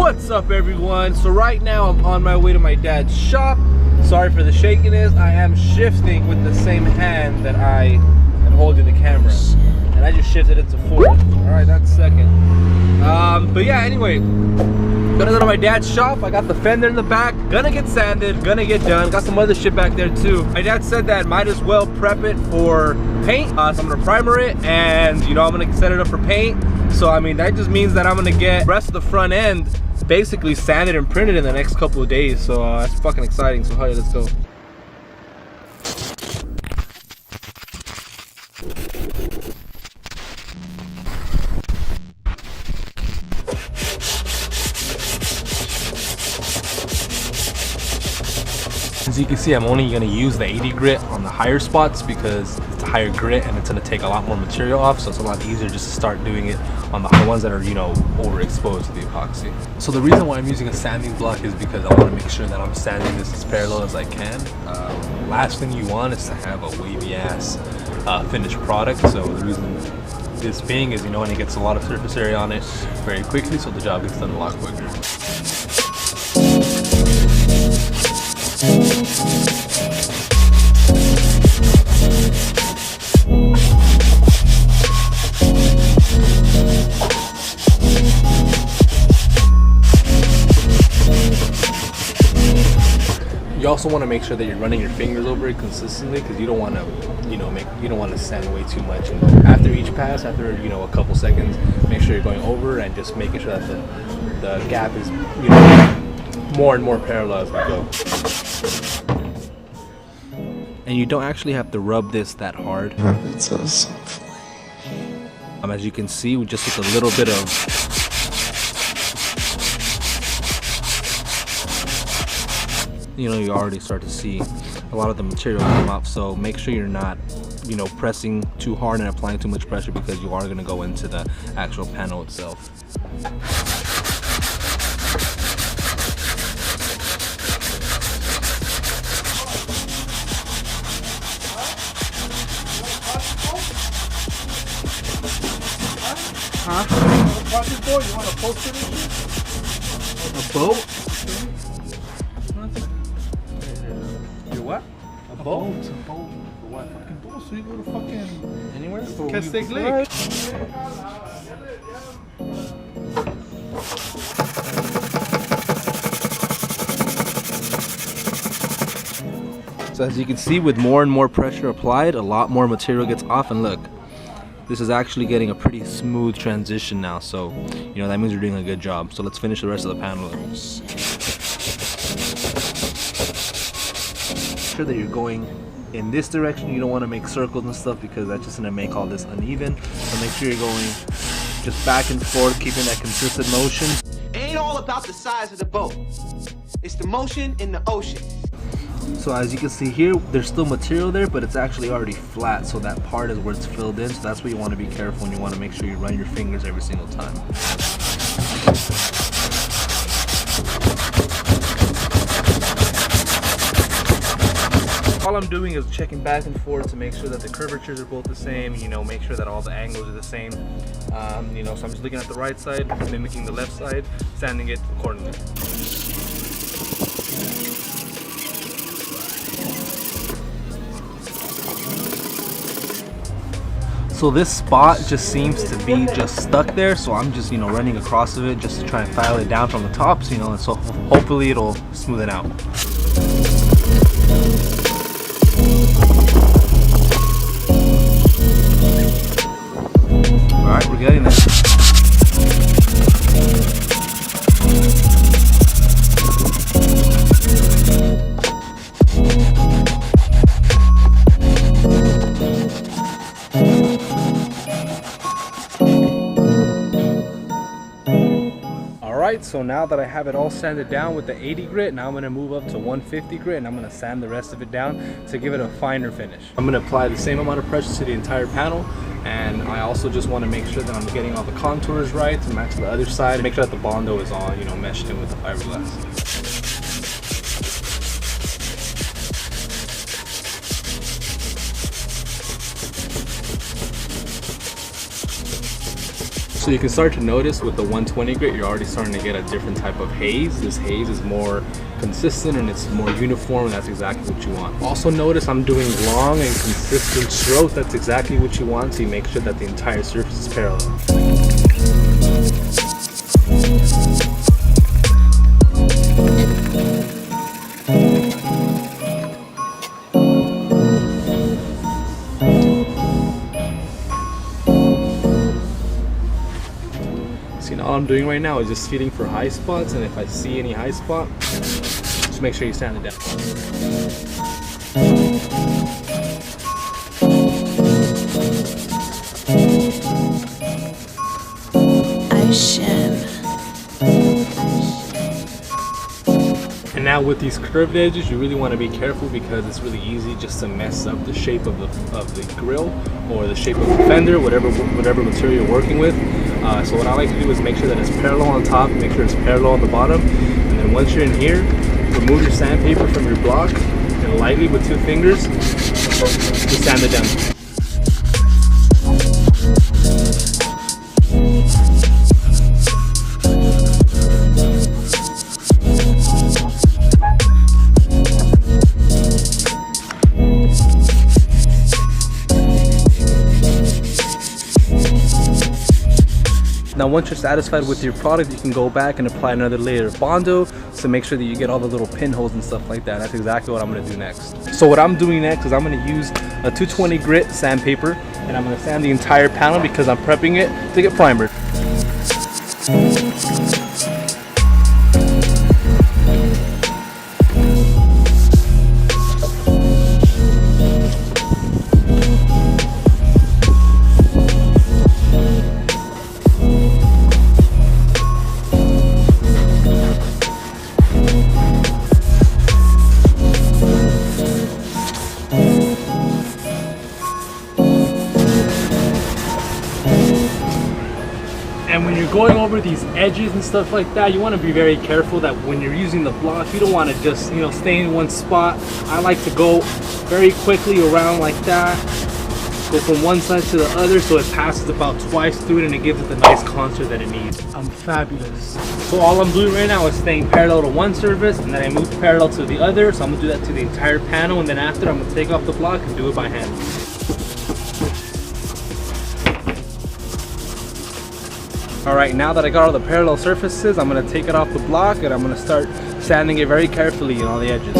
What's up, everyone? So right now I'm on my way to my dad's shop. Sorry for the shakiness. I am shifting with the same hand that I am holding the camera, and I just shifted it to fourth. All right, that's second. But yeah, anyway, gonna go to my dad's shop. I got the fender in the back, gonna get sanded, gonna get done. Got some other shit back there too. My dad said that might as well prep it for paint, so I'm gonna primer it, and you know, I'm gonna set it up for paint. So I mean, that just means that I'm gonna get the rest of the front end basically sanded and printed in the next couple of days. So that's fucking exciting. So hey, let's go. As you can see, I'm only going to use the 80 grit on the higher spots because it's a higher grit and it's going to take a lot more material off, so it's a lot easier just to start doing it on the ones that are, you know, overexposed to the epoxy. So the reason why I'm using a sanding block is because I want to make sure that I'm sanding this as parallel as I can. Last thing you want is to have a wavy ass finished product. So the reason this being is, you know, when it gets a lot of surface area on it very quickly, so the job gets done a lot quicker. You also want to make sure that you're running your fingers over it consistently, because you don't want to, you know, you don't want to sand way too much. And after each pass, after, you know, a couple seconds, make sure you're going over and just making sure that the gap is, you know, more and more parallel as we go. And you don't actually have to rub this that hard. It's so soft. As you can see, with just like a little bit of you already start to see a lot of the material come off. So make sure you're not, you know, pressing too hard and applying too much pressure, because you are going to go into the actual panel itself. Huh? You want a poster? A boat? What? A boat? A boat. For what? Fucking boat, so you go to fucking anywhere? Castaic Lake. So as you can see, with more and more pressure applied, a lot more material gets off, and look, this is actually getting a pretty smooth transition now. So, you know, that means you're doing a good job. So let's finish the rest of the panel. That you're going in this direction. You don't want to make circles and stuff, because that's just going to make all this uneven. So make sure you're going just back and forth, keeping that consistent motion. It ain't all about the size of the boat, it's the motion in the ocean. So as you can see here, there's still material there, but it's actually already flat, so that part is where it's filled in. So that's where you want to be careful, and you want to make sure you run your fingers every single time. All I'm doing is checking back and forth to make sure that the curvatures are both the same, you know, make sure that all the angles are the same. You know, so I'm just looking at the right side, mimicking the left side, sanding it accordingly. So this spot just seems to be just stuck there, so I'm just, you know, running across of it just to try and file it down from the tops, you know, and so hopefully it'll smooth it out. Alright, we're getting there. Alright, so now that I have it all sanded down with the 80 grit, now I'm going to move up to 150 grit, and I'm going to sand the rest of it down to give it a finer finish. I'm going to apply the same amount of pressure to the entire panel, and I also just want to make sure that I'm getting all the contours right to match the other side, make sure that the Bondo is all, you know, meshed in with the fiberglass. So you can start to notice with the 120 grit, you're already starting to get a different type of haze. This haze is more consistent and it's more uniform, and that's exactly what you want. Also notice I'm doing long and consistent strokes. That's exactly what you want, so you make sure that the entire surface is parallel. All I'm doing right now is just feeding for high spots, and if I see any high spot, just make sure you sand it down. And now with these curved edges, you really want to be careful because it's really easy just to mess up the shape of the grill or the shape of the fender, whatever material you're working with. So what I like to do is make sure that it's parallel on top, make sure it's parallel on the bottom, and then once you're in here, remove your sandpaper from your block and lightly with 2 fingers, just sand it down. Now once you're satisfied with your product, you can go back and apply another layer of Bondo to make sure that you get all the little pinholes and stuff like that. That's exactly what I'm going to do next. So what I'm doing next is I'm going to use a 220 grit sandpaper, and I'm going to sand the entire panel because I'm prepping it to get primered. And when you're going over these edges and stuff like that, you want to be very careful that when you're using the block, you don't want to just, stay in one spot. I like to go very quickly around like that, go from one side to the other so it passes about twice through it and it gives it the nice contour that it needs. I'm fabulous. So all I'm doing right now is staying parallel to one surface, and then I move parallel to the other. So I'm going to do that to the entire panel, and then after I'm going to take off the block and do it by hand. Alright, now that I got all the parallel surfaces, I'm going to take it off the block and I'm going to start sanding it very carefully in all the edges.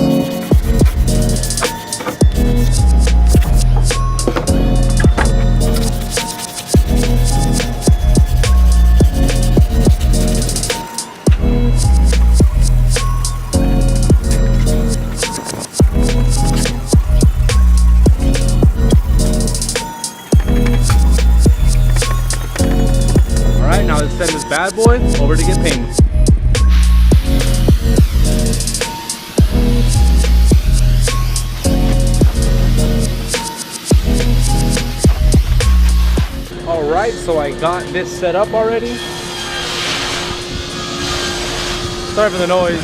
Now let's send this bad boy over to get painted. Alright, so I got this set up already. Sorry for the noise.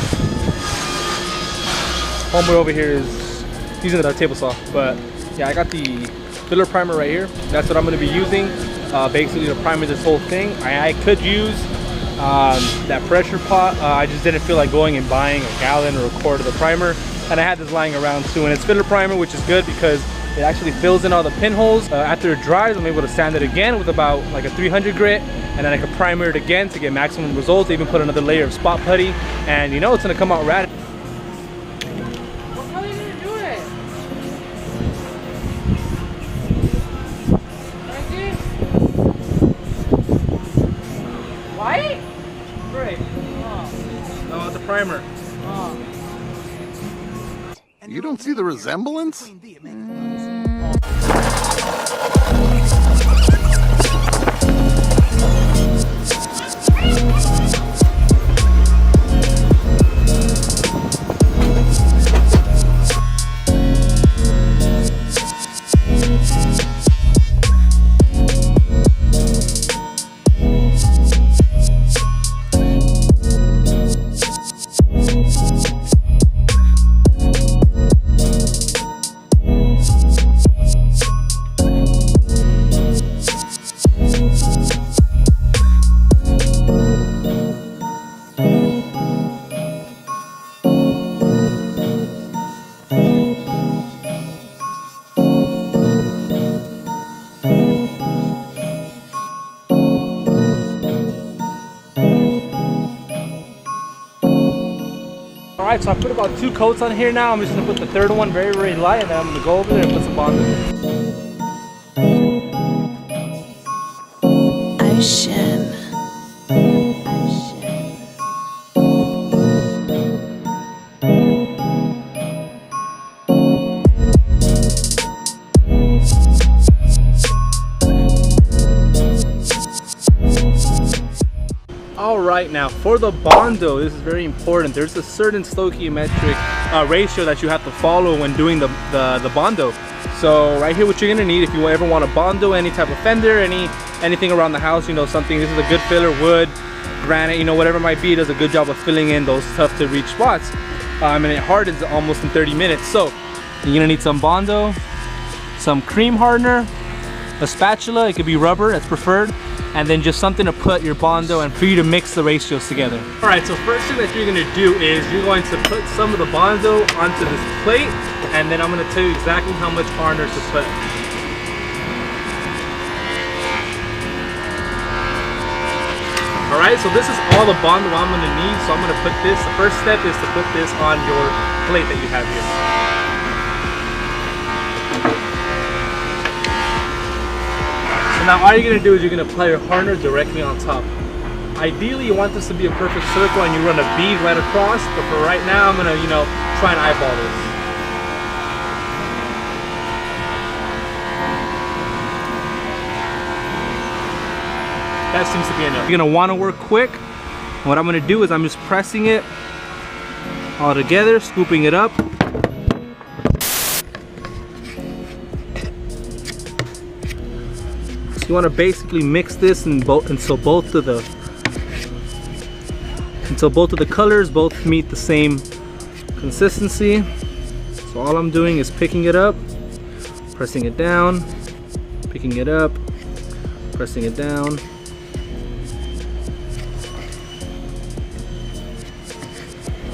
Homeboy over here is using the table saw, but yeah, I got the filler primer right here. That's what I'm going to be using. Basically to primer this whole thing. I could use that pressure pot. I just didn't feel like going and buying a gallon or a quart of the primer, and I had this lying around too, and it's filler primer, which is good because it actually fills in all the pinholes. After it dries, I'm able to sand it again with about like a 300 grit, and then I can primer it again to get maximum results. I even put another layer of spot putty, and it's gonna come out rad. What color are you gonna do it? White? Gray. Oh. No, it's a primer. Oh. You don't see the resemblance? Alright, so I put about 2 coats on here now. I'm just gonna put the third one very, very light, and then I'm gonna go over there and put some Bondo. Ocean. Alright, now for the Bondo, this is very important. There's a certain stoichiometric ratio that you have to follow when doing the Bondo. So right here, what you're gonna need if you ever want to Bondo any type of fender, anything around the house, you know, something, this is a good filler, wood, granite, you know, whatever it might be, it does a good job of filling in those tough to reach spots. And it hardens almost in 30 minutes. So you're gonna need some Bondo, some cream hardener, a spatula, it could be rubber, that's preferred, and then just something to put your Bondo and for you to mix the ratios together. Alright, so first thing that you're going to do is you're going to put some of the Bondo onto this plate, and then I'm going to tell you exactly how much hardener to put. Alright, so this is all the Bondo I'm going to need, so I'm going to put this, the first step is to put this on your plate that you have here. Now all you're going to do is you're going to apply your hardener directly on top. Ideally you want this to be a perfect circle and you run a bead right across, but for right now I'm going to, you know, try and eyeball this. That seems to be enough. You're going to want to work quick. And what I'm going to do is I'm just pressing it all together, scooping it up. You want to basically mix this until both of the colors both meet the same consistency. So all I'm doing is picking it up, pressing it down, picking it up, pressing it down.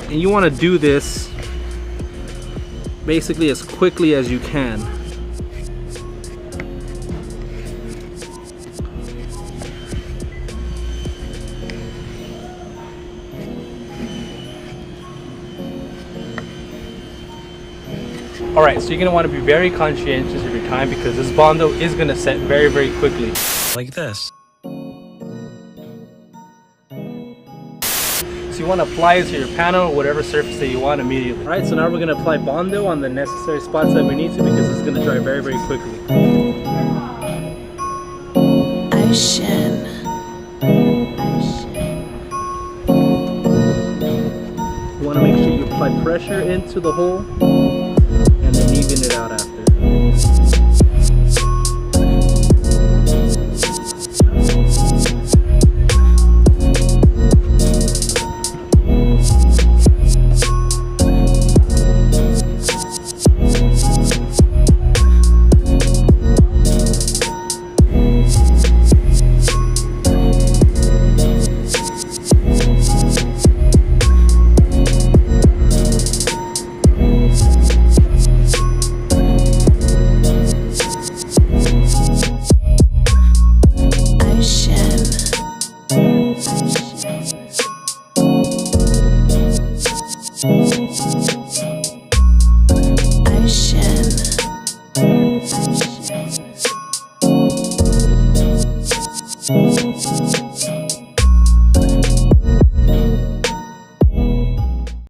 And you want to do this basically as quickly as you can. Alright, so you're going to want to be very conscientious of your time because this Bondo is going to set very, very quickly. Like this. So you want to apply it to your panel or whatever surface that you want immediately. Alright, so now we're going to apply Bondo on the necessary spots that we need to because it's going to dry very, very quickly. Ocean. You want to make sure you apply pressure into the hole and then even it out after. Ocean.